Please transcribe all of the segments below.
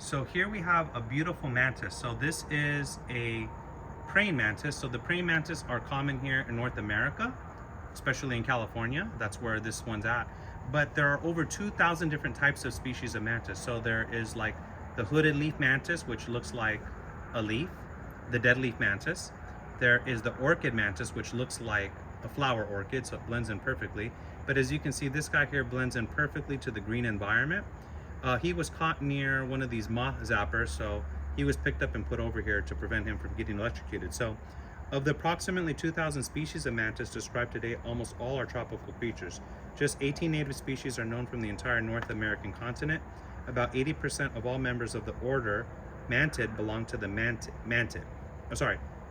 So here we have a beautiful mantis. So this is a praying mantis. So the praying mantis are common here in North America, especially in California. That's where this one's at. But there are over 2,000 different types of species of mantis. So there is like the hooded leaf mantis, which looks like a leaf, the dead leaf mantis. There is the orchid mantis, which looks like a flower orchid, so it blends in perfectly. But as you can see, this guy here blends in perfectly to the green environment. He was caught near one of these moth zappers, so he was picked up and put over here to prevent him from getting electrocuted. So of the approximately 2,000 species of mantis described today, almost all are tropical creatures. Just 18 native species are known from the entire North American continent. About 80% of all members of the order Mantid belong to the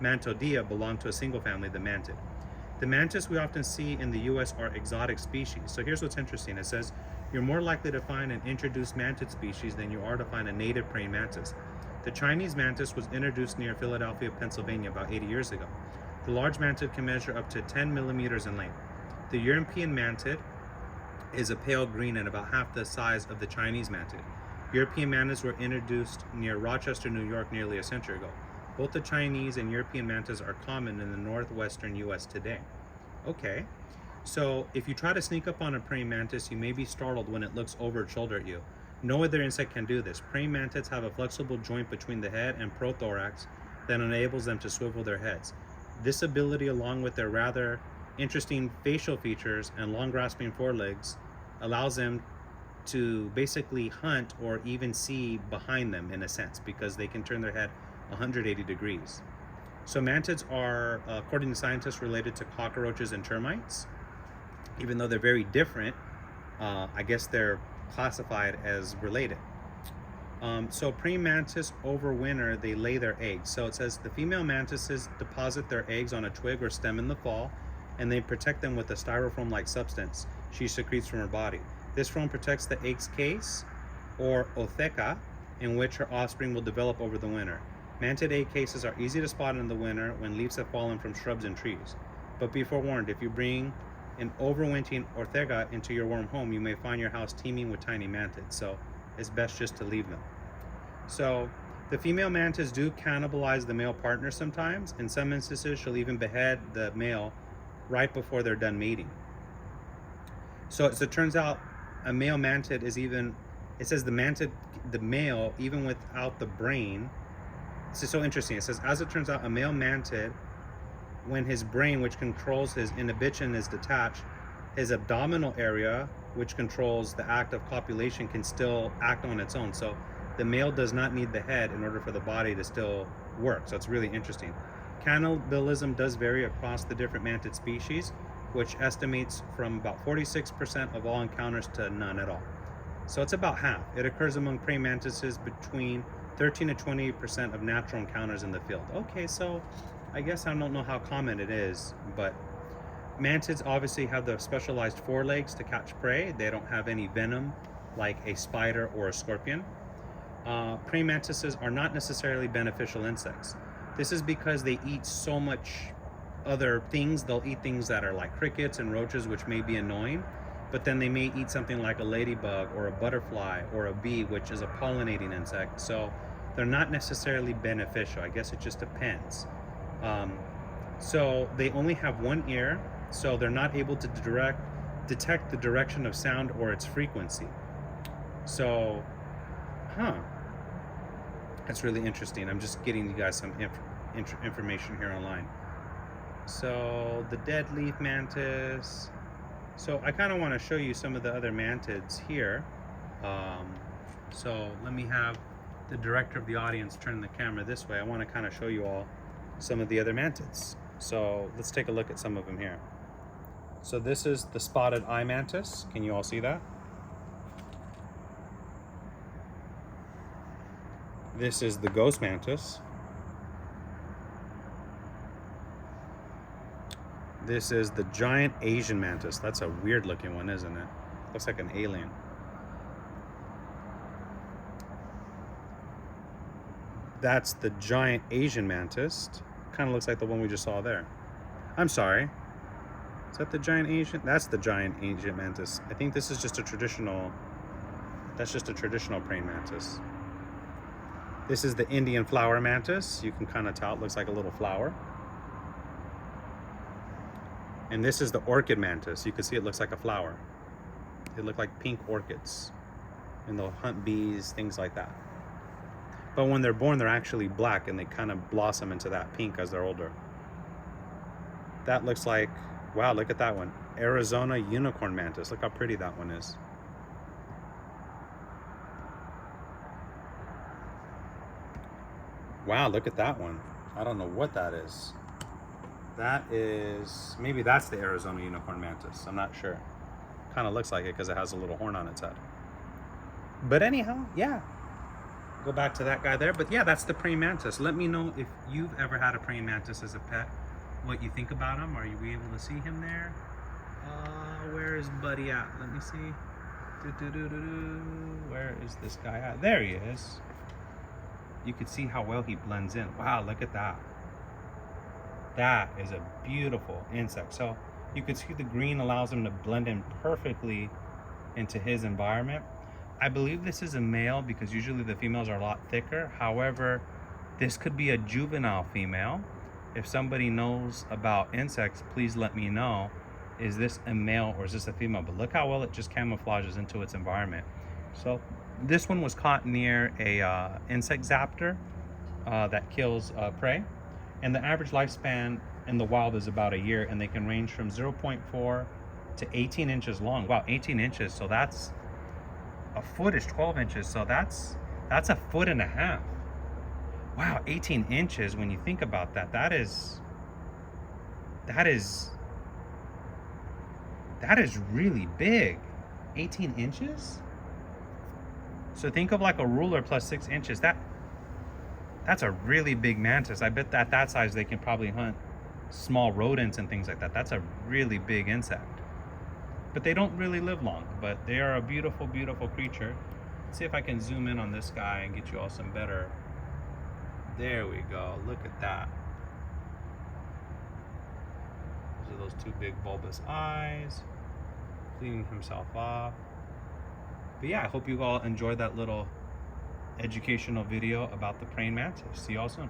Mantodea belong to a single family, the Mantid. The mantis we often see in the US are exotic species. So here's what's interesting. It says, you're more likely to find an introduced mantid species than you are to find a native praying mantis. The Chinese mantis was introduced near Philadelphia, Pennsylvania about 80 years ago. The large mantid can measure up to 10 millimeters in length. The European mantid is a pale green and about half the size of the Chinese mantid. European mantids were introduced near Rochester, New York nearly a century ago. Both the Chinese and European mantis are common in the northwestern US today. Okay. So if you try to sneak up on a praying mantis, you may be startled when it looks over its shoulder at you. No other insect can do this. Praying mantids have a flexible joint between the head and prothorax that enables them to swivel their heads. This ability, along with their rather interesting facial features and long grasping forelegs, allows them to basically hunt or even see behind them in a sense, because they can turn their head 180 degrees. So mantids are, according to scientists, related to cockroaches and termites. Even though they're very different, I guess they're classified as related. So praying mantis overwinter, they lay their eggs. So it says the female mantises deposit their eggs on a twig or stem in the fall, and they protect them with a styrofoam-like substance she secretes from her body. This foam protects the egg's case, or ootheca, in which her offspring will develop over the winter. Mantid egg cases are easy to spot in the winter when leaves have fallen from shrubs and trees. But be forewarned, if you bring an overwintering ootheca into your warm home, you may find your house teeming with tiny mantids, so it's best just to leave them. So the female mantids do cannibalize the male partner sometimes. In some instances, she'll even behead the male right before they're done mating. So as it turns out, a male mantid is even, it says the male, even without the brain, this is so interesting. It says, as it turns out, a male mantid, when his brain, which controls his inhibition, is detached, his abdominal area, which controls the act of copulation, can still act on its own. So the male does not need the head in order for the body to still work. So it's really interesting. Cannibalism does vary across the different mantid species, which estimates from about 46% of all encounters to none at all. So it's about half. It occurs among praying mantises between 13 to 28% of natural encounters in the field. Okay, so I guess I don't know how common it is, but mantids obviously have the specialized forelegs to catch prey. They don't have any venom like a spider or a scorpion. Praying mantises are not necessarily beneficial insects. This is because they eat so much other things. They'll eat things that are like crickets and roaches, which may be annoying, but then they may eat something like a ladybug or a butterfly or a bee, which is a pollinating insect. So they're not necessarily beneficial. I guess it just depends. So they only have one ear, so they're not able to detect the direction of sound or its frequency. So, that's really interesting. I'm just getting you guys some information here online. So the dead leaf mantis. So I kind of want to show you some of the other mantids here. So let me have the director of the audience turn the camera this way. I want to kind of show you all some of the other mantids. So let's take a look at some of them here. So this is the spotted eye mantis. Can you all see that? This is the ghost mantis. This is the giant Asian mantis. That's a weird looking one, isn't it? Looks like an alien. That's the giant Asian mantis. Kind of looks like the one we just saw there. I'm sorry. Is that the giant Asian? That's the giant Asian mantis. I think this is just a traditional, that's just a traditional praying mantis. This is the Indian flower mantis. You can kind of tell it looks like a little flower. And this is the orchid mantis. You can see it looks like a flower. They look like pink orchids. And they'll hunt bees, things like that. But when they're born, they're actually black and they kind of blossom into that pink as they're older. That looks like, wow, look at that one. Arizona unicorn mantis. Look how pretty that one is. Wow, look at that one. I don't know what that is. That is, maybe that's the Arizona unicorn mantis. I'm not sure. Kind of looks like it because it has a little horn on its head. But anyhow, yeah. Go back to that guy there. But yeah, that's the praying mantis. Let me know if you've ever had a praying mantis as a pet, what you think about him. Are you able to see him there? Where is Buddy at? Let me see. Where is this guy at? There he is. You can see how well he blends in. Wow, look at that. That is a beautiful insect. So you can see the green allows him to blend in perfectly into his environment. I believe this is a male because usually the females are a lot thicker. However, this could be a juvenile female. If somebody knows about insects, please let me know. Is this a male or is this a female? But look how well it just camouflages into its environment. So this one was caught near a insect zaptor that kills prey. And the average lifespan in the wild is about a year, and they can range from 0.4 to 18 inches long. Wow, 18 inches. So that's a foot is 12 inches. So that's a foot and a half. Wow, 18 inches. When you think about that, that is really big. 18 inches. So think of like a ruler plus 6 inches. That's a really big mantis. I bet that size they can probably hunt small rodents and things like that. That's a really big insect. But they don't really live long, but they are a beautiful, beautiful creature. Let's see if I can zoom in on this guy and get you all some better. There we go. Look at that. Those are those two big bulbous eyes. Cleaning himself off. But yeah, I hope you all enjoyed that little educational video about the praying mantis. See you all soon.